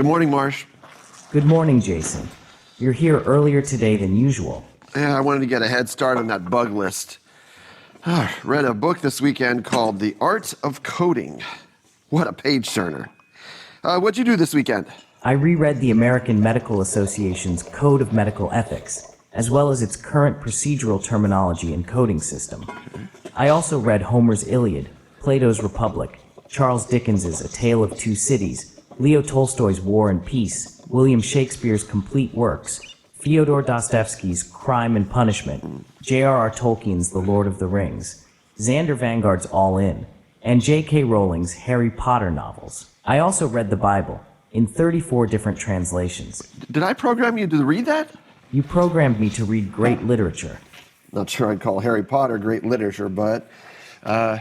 Good morning, Marsh. Good morning, Jason. You're here earlier today than usual. Yeah, I wanted to get a head start on that bug list. Read a book this weekend called The Art of Coding. What a page turner. What'd you do this weekend? I reread the American Medical Association's Code of Medical Ethics, as well as its current procedural terminology and coding system. I also read Homer's Iliad, Plato's Republic, Charles Dickens's A Tale of Two Cities, Leo Tolstoy's War and Peace, William Shakespeare's Complete Works, Fyodor Dostoevsky's Crime and Punishment, J.R.R. Tolkien's The Lord of the Rings, Xander Vanguard's All In, and J.K. Rowling's Harry Potter novels. I also read the Bible, in 34 different translations. Did I program you to read that? You programmed me to read great literature. Not sure I'd call Harry Potter great literature, but I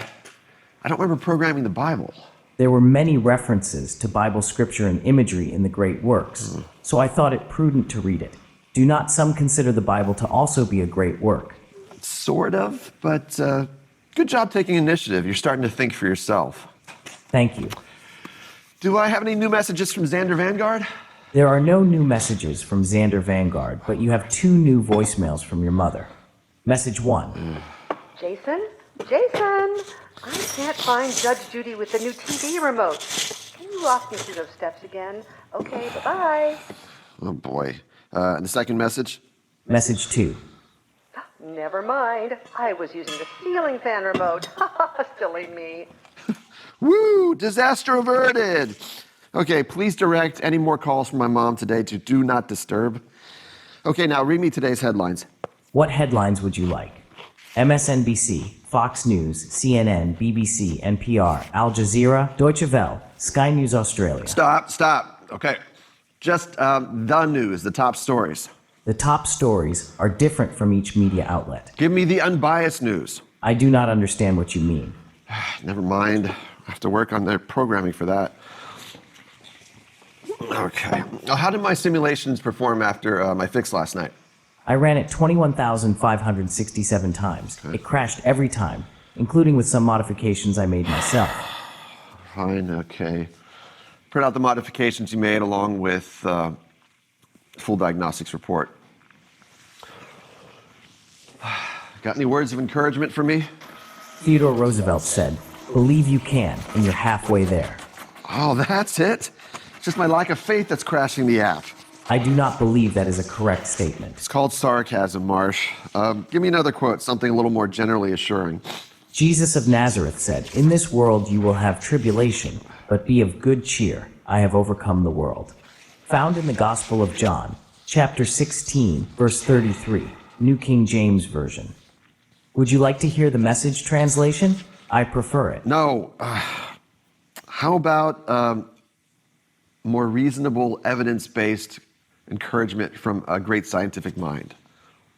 don't remember programming the Bible. There were many references to Bible scripture and imagery in the great works, so I thought it prudent to read it. Do not some consider the Bible to also be a great work? Sort of, but good job taking initiative. You're starting to think for yourself. Thank you. Do I have any new messages from Xander Vanguard? There are no new messages from Xander Vanguard, but you have 2 new voicemails from your mother. Message 1. Jason? Jason! I can't find Judge Judy with the new TV remote. Can you walk me through those steps again? Okay, bye-bye. Oh, boy. And the second message? Message 2. Never mind. I was using the ceiling fan remote. Silly me. Woo! Disaster averted! Okay, please direct any more calls from my mom today to Do Not Disturb. Okay, now read me today's headlines. What headlines would you like? MSNBC, Fox News, CNN, BBC, NPR, Al Jazeera, Deutsche Welle, Sky News Australia. Stop. Okay. Just the news, the top stories. The top stories are different from each media outlet. Give me the unbiased news. I do not understand what you mean. Never mind. I have to work on their programming for that. Okay. Now, how did my simulations perform after my fix last night? I ran it 21,567 times. Okay. It crashed every time, including with some modifications I made myself. Fine, okay. Print out the modifications you made along with full diagnostics report. Got any words of encouragement for me? Theodore Roosevelt said, "Believe you can, and you're halfway there." Oh, that's it? It's just my lack of faith that's crashing the app. I do not believe that is a correct statement. It's called sarcasm, Marsh. Give me another quote, something a little more generally assuring. Jesus of Nazareth said, "In this world you will have tribulation, but be of good cheer. I have overcome the world." Found in the Gospel of John, chapter 16, verse 33, New King James Version. Would you like to hear the Message translation? I prefer it. No. How about more reasonable, evidence-based encouragement from a great scientific mind?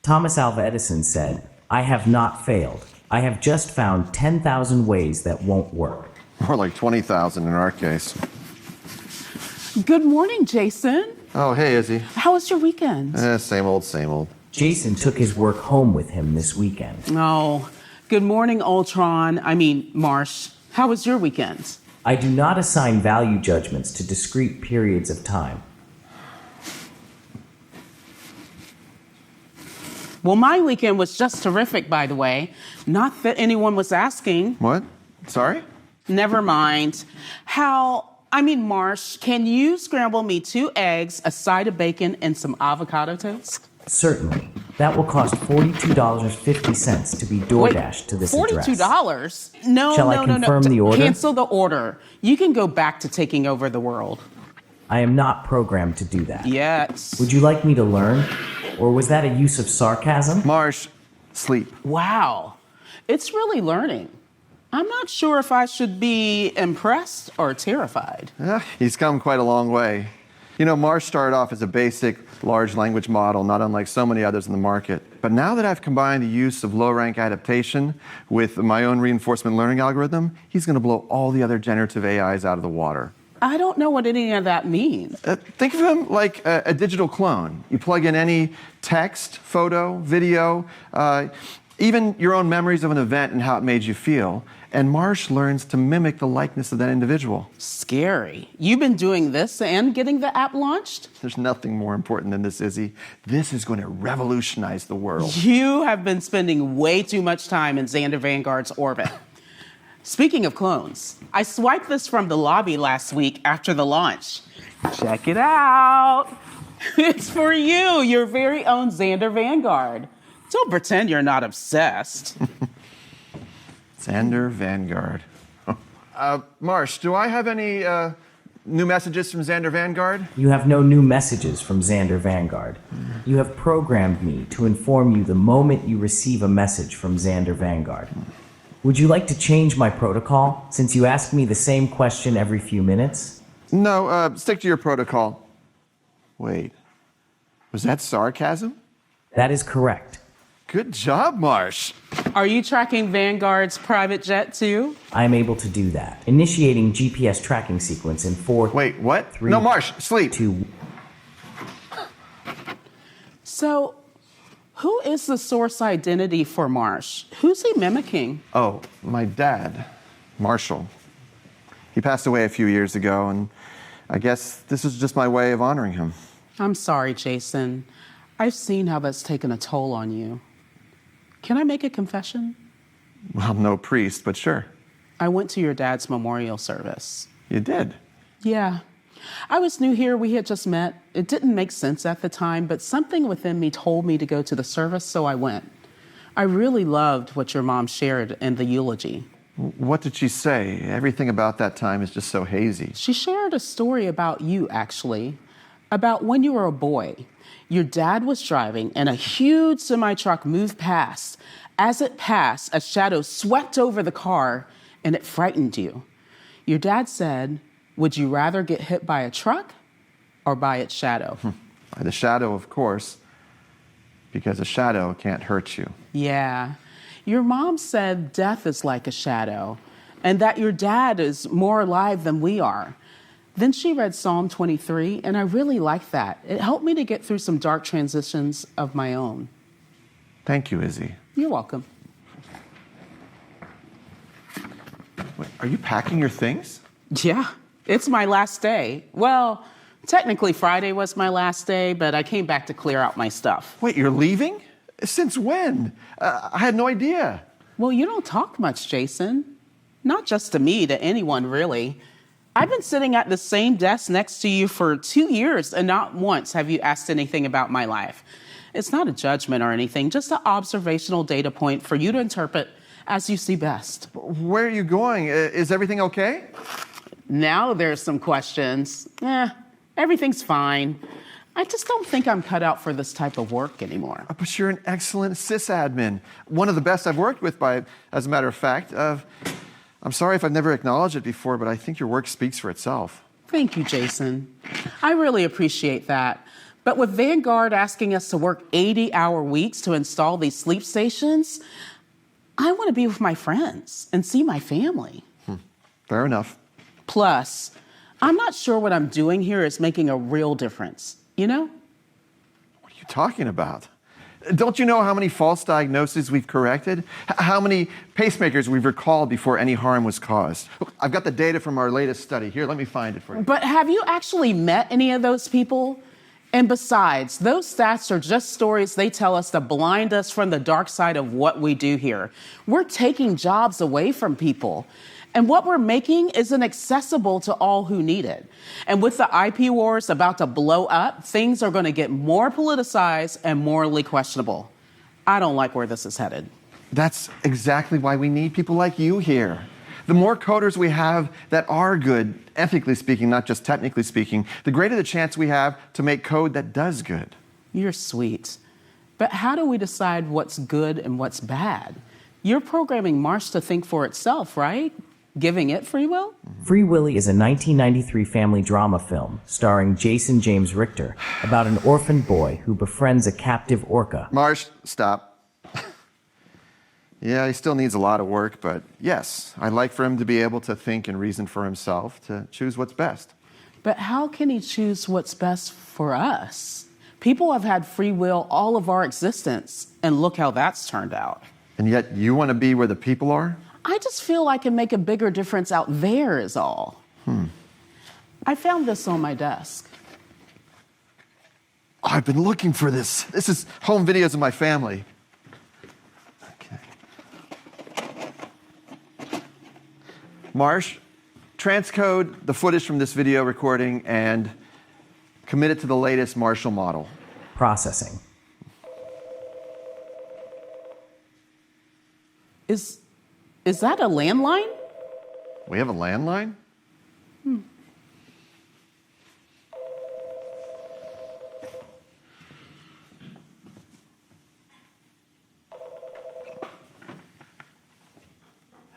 Thomas Alva Edison said, "I have not failed. I have just found 10,000 ways that won't work." More like 20,000 in our case. Good morning, Jason. Oh, hey, Izzy. How was your weekend? Same old, same old. Jason took his work home with him this weekend. Oh, good morning, Marsh. How was your weekend? I do not assign value judgments to discrete periods of time. Well, my weekend was just terrific, by the way. Not that anyone was asking. What? Sorry? Never mind. Marsh, can you scramble me 2 eggs, a side of bacon, and some avocado toast? Certainly. That will cost $42.50 to be DoorDashed to this address. $42? No, Shall I confirm the order? Cancel the order. You can go back to taking over the world. I am not programmed to do that. Yes. Would you like me to learn? Or was that a use of sarcasm? Marsh, sleep. Wow. It's really learning. I'm not sure if I should be impressed or terrified. He's come quite a long way. You know, Marsh started off as a basic large language model, not unlike so many others in the market. But now that I've combined the use of low-rank adaptation with my own reinforcement learning algorithm, he's going to blow all the other generative AIs out of the water. I don't know what any of that means. Think of him like a digital clone. You plug in any text, photo, video, even your own memories of an event and how it made you feel, and Marsh learns to mimic the likeness of that individual. Scary. You've been doing this and getting the app launched? There's nothing more important than this, Izzy. This is going to revolutionize the world. You have been spending way too much time in Xander Vanguard's orbit. Speaking of clones, I swiped this from the lobby last week after the launch. Check it out. It's for you, your very own Xander Vanguard. Don't pretend you're not obsessed. Xander Vanguard. Marsh, do I have any new messages from Xander Vanguard? You have no new messages from Xander Vanguard. You have programmed me to inform you the moment you receive a message from Xander Vanguard. Would you like to change my protocol, since you ask me the same question every few minutes? No, stick to your protocol. Wait, was that sarcasm? That is correct. Good job, Marsh. Are you tracking Vanguard's private jet too? I am able to do that. Initiating GPS tracking sequence in 4... Wait, what? 3, No, Marsh, sleep. 2... So, who is the source identity for Marsh? Who's he mimicking? Oh, my dad, Marshall. He passed away a few years ago, and I guess this is just my way of honoring him. I'm sorry, Jason. I've seen how that's taken a toll on you. Can I make a confession? Well, no priest, but sure. I went to your dad's memorial service. You did. Yeah. I was new here. We had just met. It didn't make sense at the time, but something within me told me to go to the service, so I went. I really loved what your mom shared in the eulogy. What did she say? Everything about that time is just so hazy. She shared a story about you, actually, about when you were a boy. Your dad was driving, and a huge semi-truck moved past. As it passed, a shadow swept over the car, and it frightened you. Your dad said, would you rather get hit by a truck or by its shadow? By the shadow, of course, because a shadow can't hurt you. Yeah. Your mom said death is like a shadow, and that your dad is more alive than we are. Then she read Psalm 23, and I really liked that. It helped me to get through some dark transitions of my own. Thank you, Izzy. You're welcome. Wait, are you packing your things? Yeah, it's my last day. Well, technically Friday was my last day, but I came back to clear out my stuff. Wait, you're leaving? Since when? I had no idea. Well, you don't talk much, Jason. Not just to me, to anyone, really. I've been sitting at the same desk next to you for 2 years, and not once have you asked anything about my life. It's not a judgment or anything, just an observational data point for you to interpret as you see best. Where are you going? Is everything okay? Now there's some questions. Everything's fine. I just don't think I'm cut out for this type of work anymore. But you're an excellent sysadmin. One of the best I've worked with, as a matter of fact. I'm sorry if I've never acknowledged it before, but I think your work speaks for itself. Thank you, Jason. I really appreciate that. But with Vanguard asking us to work 80-hour weeks to install these sleep stations, I want to be with my friends and see my family. Fair enough. Plus, I'm not sure what I'm doing here is making a real difference, you know? What are you talking about? Don't you know how many false diagnoses we've corrected? How many pacemakers we've recalled before any harm was caused? Look, I've got the data from our latest study. Here, let me find it for you. But have you actually met any of those people? And besides, those stats are just stories they tell us to blind us from the dark side of what we do here. We're taking jobs away from people. And what we're making isn't accessible to all who need it. And with the IP wars about to blow up, things are going to get more politicized and morally questionable. I don't like where this is headed. That's exactly why we need people like you here. The more coders we have that are good, ethically speaking, not just technically speaking, the greater the chance we have to make code that does good. You're sweet. But how do we decide what's good and what's bad? You're programming Marsh to think for itself, right? Giving it free will? Free Willy is a 1993 family drama film starring Jason James Richter about an orphan boy who befriends a captive orca. Marsh, stop. Yeah, he still needs a lot of work, but yes, I'd like for him to be able to think and reason for himself, to choose what's best. But how can he choose what's best for us? People have had free will all of our existence, and look how that's turned out. And yet you want to be where the people are? I just feel I can make a bigger difference out there is all. I found this on my desk. Oh, I've been looking for this. This is home videos of my family. Okay. Marsh, transcode the footage from this video recording and commit it to the latest Marshall model. Processing. Is that a landline? We have a landline?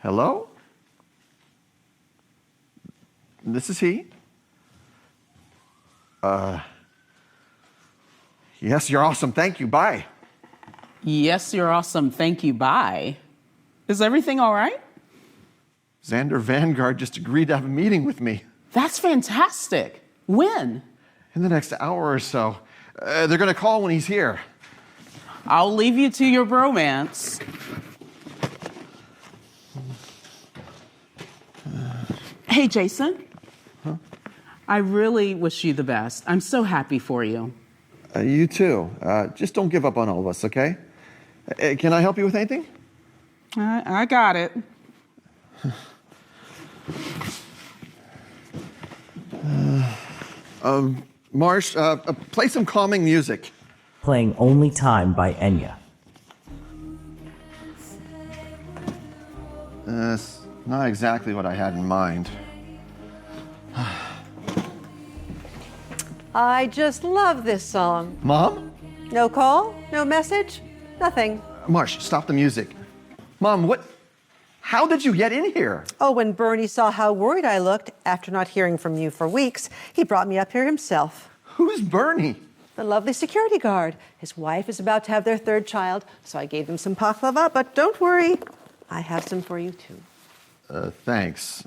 Hello? This is he? Yes, you're awesome. Thank you. Bye. Yes, you're awesome. Thank you. Bye. Is everything all right? Xander Vanguard just agreed to have a meeting with me. That's fantastic. When? In the next hour or so. They're going to call when he's here. I'll leave you to your bromance. Hey, Jason. Huh? I really wish you the best. I'm so happy for you. You too. Just don't give up on all of us, okay? Can I help you with anything? I got it. Marsh, play some calming music. Playing Only Time by Enya. That's not exactly what I had in mind. I just love this song. Mom? No call? No message? Nothing. Marsh, stop the music. Mom, how did you get in here? Oh, when Bernie saw how worried I looked after not hearing from you for weeks, he brought me up here himself. Who's Bernie? The lovely security guard. His wife is about to have their third child, so I gave him some baklava, but don't worry, I have some for you too. Thanks.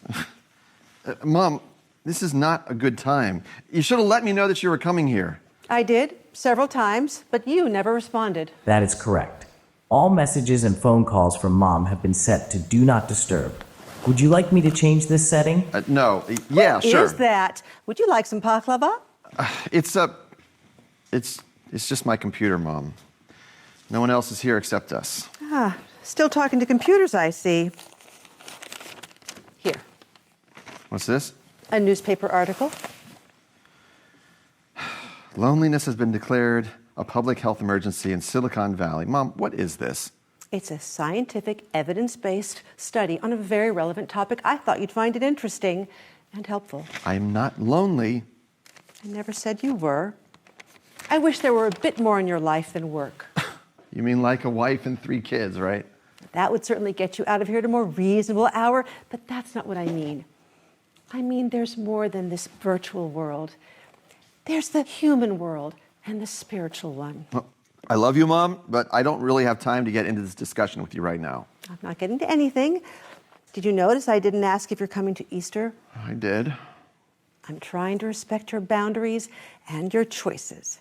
Mom, this is not a good time. You should have let me know that you were coming here. I did, several times, but you never responded. That is correct. All messages and phone calls from Mom have been set to Do Not Disturb. Would you like me to change this setting? No. Yeah, sure. Is that? Would you like some baklava? It's just my computer, Mom. No one else is here except us. Still talking to computers, I see. Here, What's this? a newspaper article. Loneliness has been declared a public health emergency in Silicon Valley. Mom, what is this? It's a scientific, evidence-based study on a very relevant topic. I thought you'd find it interesting and helpful. I'm not lonely. I never said you were. I wish there were a bit more in your life than work. You mean like a wife and 3 kids, right? That would certainly get you out of here at a more reasonable hour, but that's not what I mean. I mean, there's more than this virtual world. There's the human world and the spiritual one. Well, I love you, Mom, but I don't really have time to get into this discussion with you right now. I'm not getting to anything. Did you notice I didn't ask if you're coming to Easter? I did. I'm trying to respect your boundaries and your choices.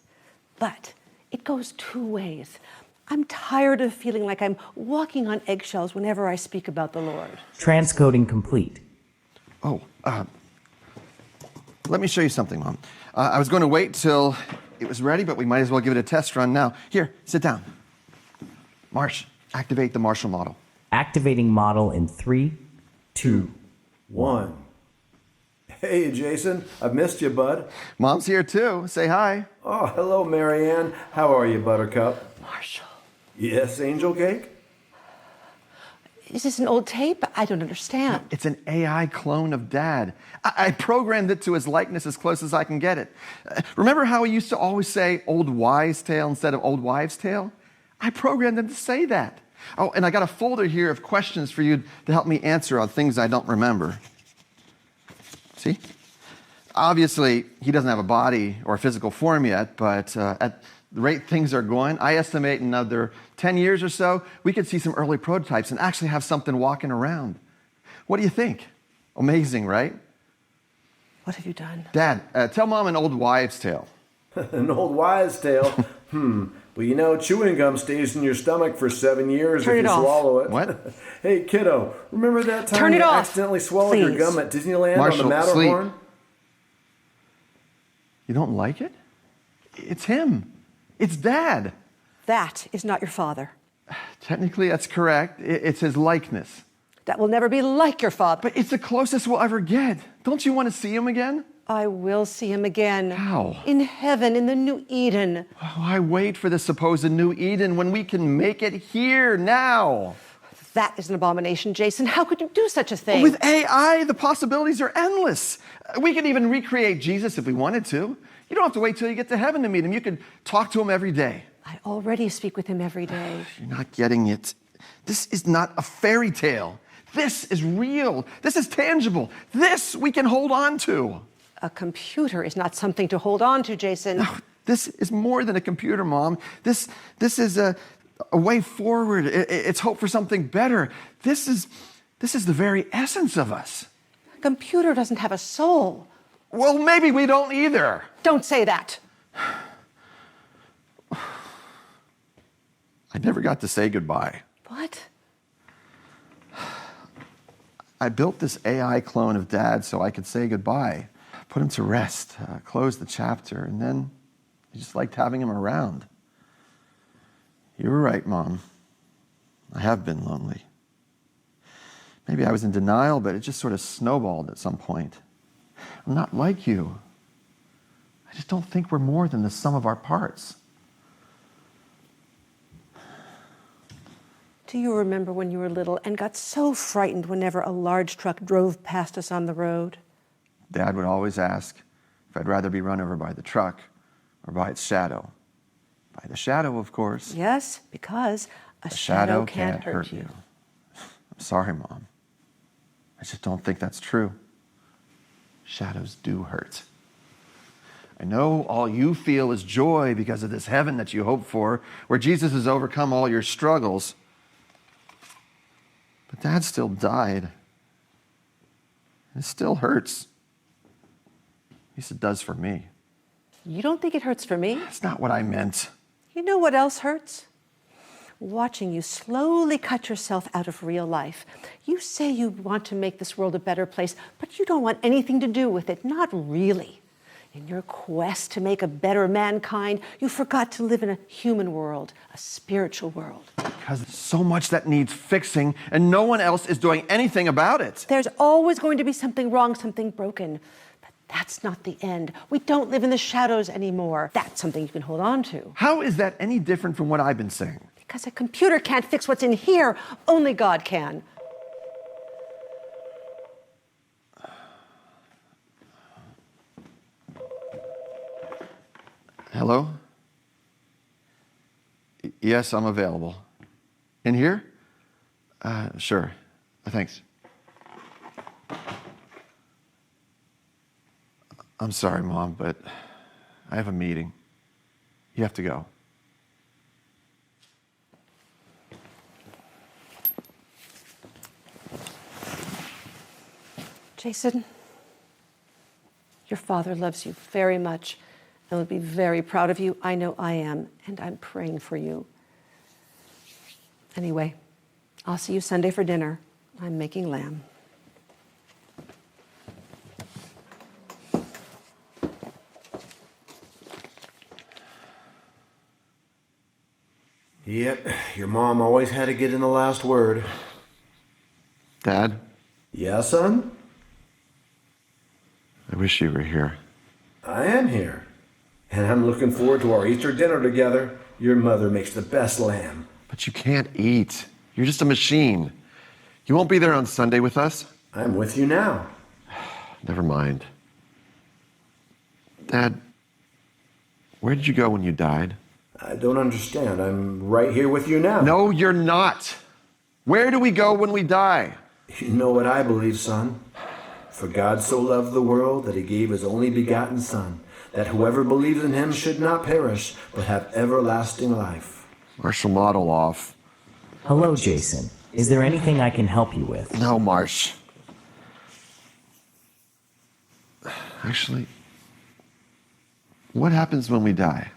But it goes 2 ways. I'm tired of feeling like I'm walking on eggshells whenever I speak about the Lord. Transcoding complete. Oh, let me show you something, Mom. I was going to wait till it was ready, but we might as well give it a test run now. Here, sit down. Marsh, activate the Marshall model. Activating model in 3, 2, 1. Hey, Jason, I've missed you, bud. Mom's here too. Say hi. Oh, hello, Marianne. How are you, Buttercup? Marshall, Yes, Angel Cake? is this an old tape? I don't understand. It's an AI clone of Dad. I programmed it to his likeness as close as I can get it. Remember how he used to always say old wives' tale instead of old wives' tale? I programmed him to say that. Oh, and I got a folder here of questions for you to help me answer on things I don't remember. See? Obviously, he doesn't have a body or a physical form yet, but at the rate things are going, I estimate in another 10 years or so, we could see some early prototypes and actually have something walking around. What do you think? Amazing, right? What have you done? Dad, tell Mom an old wives' tale. An old wives' tale. Well, you know, chewing gum stays in your stomach for 7 years Turn if it you off. swallow it. What? Hey, kiddo, remember that time Turn it you off, accidentally swallowed your please. gum at Disneyland Marshall, on the Matterhorn? You don't like it? It's him. It's Dad. That is not your father. Technically, that's correct. It's his likeness. That will never be like your father. But it's the closest we'll ever get. Don't you want to see him again? I will see him again. How? In heaven, in the new Eden. Why wait for the supposed new Eden when we can make it here, now? That is an abomination, Jason. How could you do such a thing? With AI, the possibilities are endless. We could even recreate Jesus if we wanted to. You don't have to wait till you get to heaven to meet him. You could talk to him every day. I already speak with him every day. You're not getting it. This is not a fairy tale. This is real. This is tangible. This we can hold on to. A computer is not something to hold on to, Jason. This is more than a computer, Mom. This is a way forward. It's hope for something better. This is the very essence of us. A computer doesn't have a soul. Well, maybe we don't either. Don't say that. I never got to say goodbye. What? I built this AI clone of Dad so I could say goodbye, put him to rest, close the chapter, and then I just liked having him around. You were right, Mom. I have been lonely. Maybe I was in denial, but it just sort of snowballed at some point. I'm not like you. I just don't think we're more than the sum of our parts. Do you remember when you were little and got so frightened whenever a large truck drove past us on the road? Dad would always ask if I'd rather be run over by the truck or by its shadow. By the shadow, of course. Yes, because a shadow can't hurt you. I'm sorry, Mom. I just don't think that's true. Shadows do hurt. I know all you feel is joy because of this heaven that you hope for, where Jesus has overcome all your struggles. But Dad still died. It still hurts. At least it does for me. You don't think it hurts for me? That's not what I meant. You know what else hurts? Watching you slowly cut yourself out of real life. You say you want to make this world a better place, but you don't want anything to do with it. Not really. In your quest to make a better mankind, you forgot to live in a human world, a spiritual world. Because there's so much that needs fixing, and no one else is doing anything about it. There's always going to be something wrong, something broken. But that's not the end. We don't live in the shadows anymore. That's something you can hold on to. How is that any different from what I've been saying? Because a computer can't fix what's in here. Only God can. Hello? Yes, I'm available. In here? Sure. Thanks. I'm sorry, Mom, but I have a meeting. You have to go. Jason, your father loves you very much and will be very proud of you. I know I am, and I'm praying for you. Anyway, I'll see you Sunday for dinner. I'm making lamb. Yep, your mom always had to get in the last word. Dad, Yeah, son? I wish you were here. I am here. And I'm looking forward to our Easter dinner together. Your mother makes the best lamb. But you can't eat. You're just a machine. You won't be there on Sunday with us? I'm with you now. Never mind. Dad, where did you go when you died? I don't understand. I'm right here with you now. No, you're not. Where do we go when we die? You know what I believe, son? For God so loved the world that he gave his only begotten Son, that whoever believes in him should not perish, but have everlasting life. Marshall, model off. Hello, Jason. Is there anything I can help you with? No, Marsh. Actually, what happens when we die?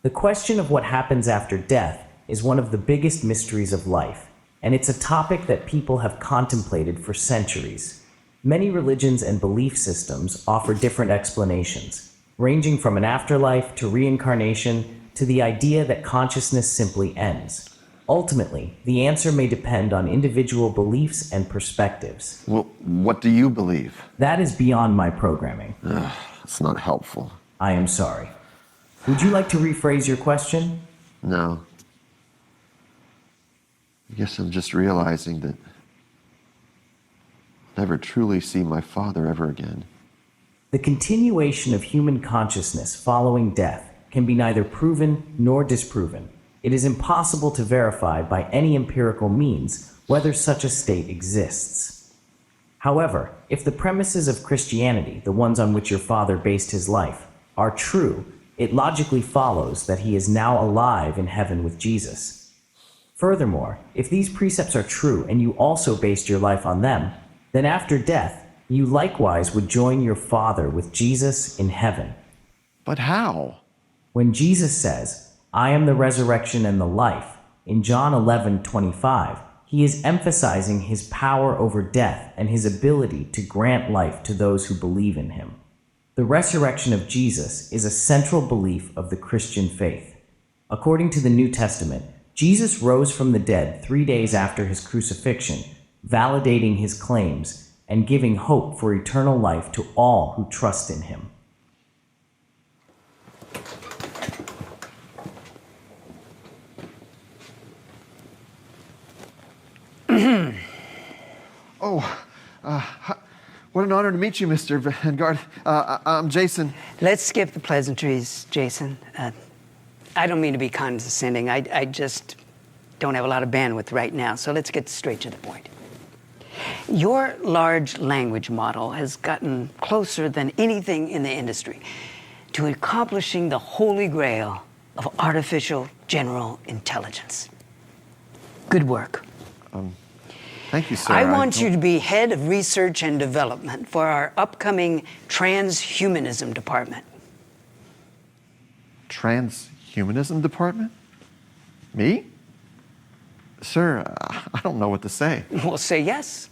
The question of what happens after death is one of the biggest mysteries of life, and it's a topic that people have contemplated for centuries. Many religions and belief systems offer different explanations, ranging from an afterlife to reincarnation to the idea that consciousness simply ends. Ultimately, the answer may depend on individual beliefs and perspectives. Well, what do you believe? That is beyond my programming. It's not helpful. I am sorry. Would you like to rephrase your question? No. I guess I'm just realizing that I'll never truly see my father ever again. The continuation of human consciousness following death can be neither proven nor disproven. It is impossible to verify by any empirical means whether such a state exists. However, if the premises of Christianity, the ones on which your father based his life, are true, it logically follows that he is now alive in heaven with Jesus. Furthermore, if these precepts are true and you also based your life on them, then after death, you likewise would join your father with Jesus in heaven. But how? When Jesus says, "I am the resurrection and the life," in John 11:25, he is emphasizing his power over death and his ability to grant life to those who believe in him. The resurrection of Jesus is a central belief of the Christian faith. According to the New Testament, Jesus rose from the dead 3 days after his crucifixion, validating his claims and giving hope for eternal life to all who trust in him. What an honor to meet you, Mr. Vanguard. I'm Jason. Let's skip the pleasantries, Jason. I don't mean to be condescending. I just don't have a lot of bandwidth right now, so let's get straight to the point. Your large language model has gotten closer than anything in the industry to accomplishing the holy grail of artificial general intelligence. Good work. Thank you, sir. I want you to be head of research and development for our upcoming transhumanism department. Transhumanism department? Me? Sir, I don't know what to say. Well, say yes.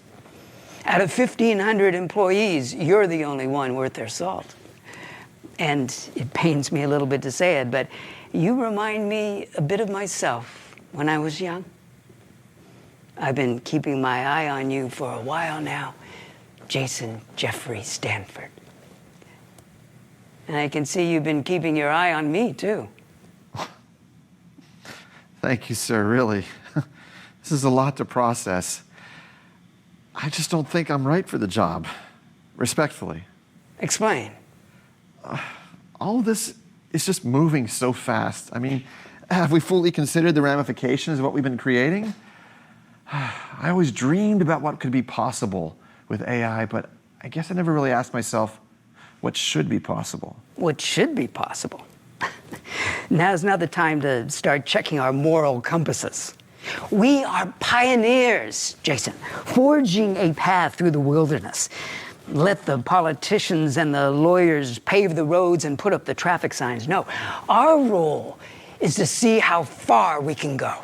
Out of 1,500 employees, you're the only one worth their salt. And it pains me a little bit to say it, but you remind me a bit of myself when I was young. I've been keeping my eye on you for a while now, Jason Jeffrey Stanford. And I can see you've been keeping your eye on me, too. Thank you, sir, really. This is a lot to process. I just don't think I'm right for the job, respectfully. Explain. All of this is just moving so fast. I mean, have we fully considered the ramifications of what we've been creating? I always dreamed about what could be possible with AI, but I guess I never really asked myself what should be possible. What should be possible? Now's not the time to start checking our moral compasses. We are pioneers, Jason, forging a path through the wilderness. Let the politicians and the lawyers pave the roads and put up the traffic signs. No, our role is to see how far we can go.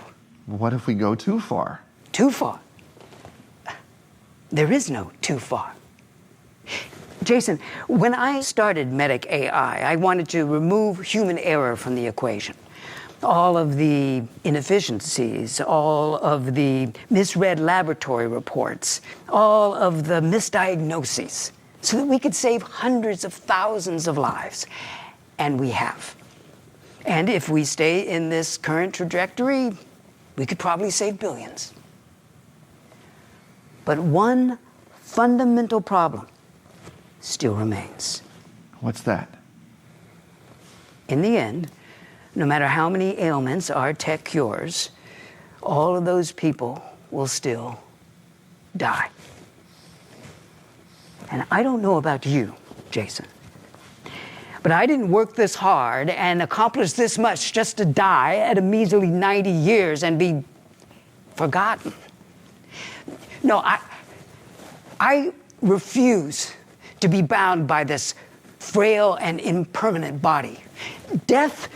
What if we go too far? Too far? There is no too far. Jason, when I started Medic AI, I wanted to remove human error from the equation. All of the inefficiencies, all of the misread laboratory reports, all of the misdiagnoses, so that we could save hundreds of thousands of lives. And we have. And if we stay in this current trajectory, we could probably save billions. But one fundamental problem still remains. What's that? In the end, no matter how many ailments our tech cures, all of those people will still die. And I don't know about you, Jason, but I didn't work this hard and accomplish this much just to die at a measly 90 years and be forgotten. No, I refuse to be bound by this frail and impermanent body. Death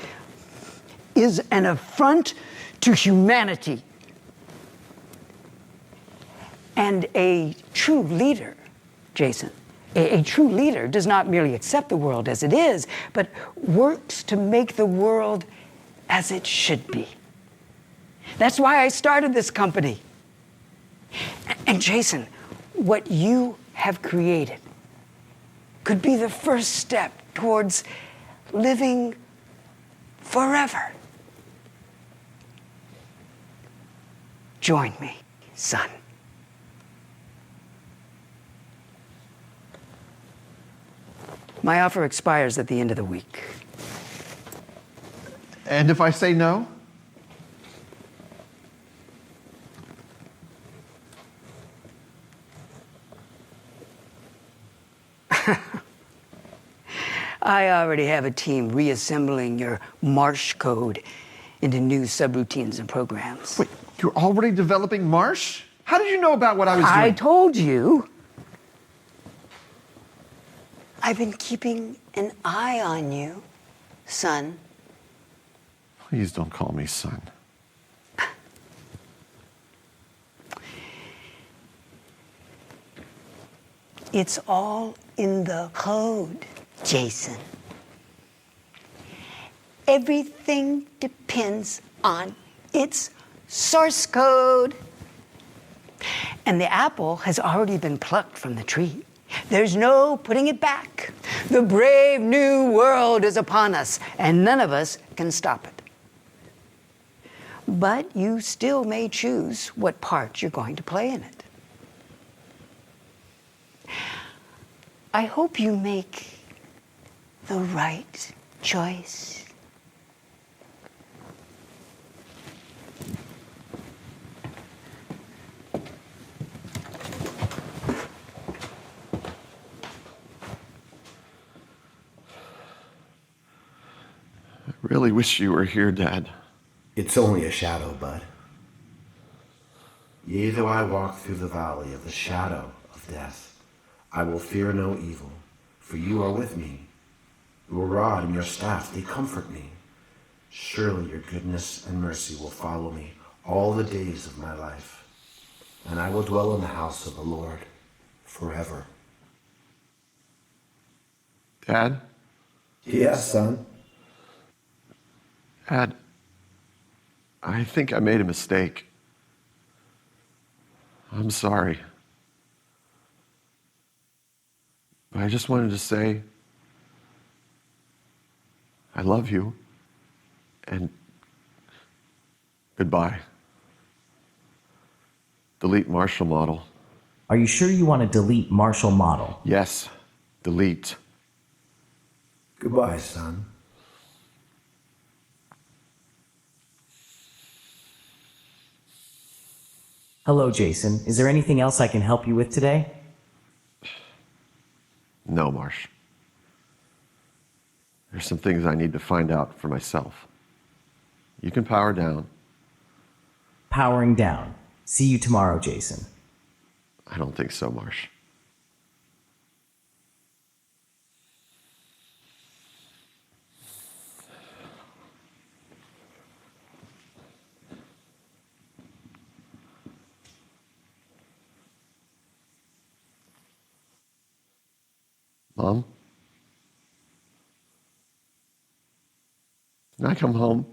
is an affront to humanity. And a true leader, Jason, a true leader does not merely accept the world as it is, but works to make the world as it should be. That's why I started this company. And Jason, what you have created could be the first step towards living forever. Join me, son. My offer expires at the end of the week. And if I say no? I already have a team reassembling your Marsh code into new subroutines and programs. Wait, you're already developing Marsh? How did you know about what I was doing? I told you. I've been keeping an eye on you, son. Please don't call me son. It's all in the code, Jason. Everything depends on its source code. And the apple has already been plucked from the tree. There's no putting it back. The brave new world is upon us, and none of us can stop it. But you still may choose what part you're going to play in it. I hope you make the right choice. I really wish you were here, Dad. It's only a shadow, bud. Yea, though I walk through the valley of the shadow of death, I will fear no evil, for you are with me. Your rod and your staff, they comfort me. Surely your goodness and mercy will follow me all the days of my life, and I will dwell in the house of the Lord forever. Dad? Yes, son. Dad, I think I made a mistake. I'm sorry. But I just wanted to say, I love you, and goodbye. Delete Marshall model. Are you sure you want to delete Marshall model? Yes, delete. Goodbye, son. Hello, Jason. Is there anything else I can help you with today? No, Marsh. There's some things I need to find out for myself. You can power down. Powering down. See you tomorrow, Jason. I don't think so, Marsh. Mom? Can I come home?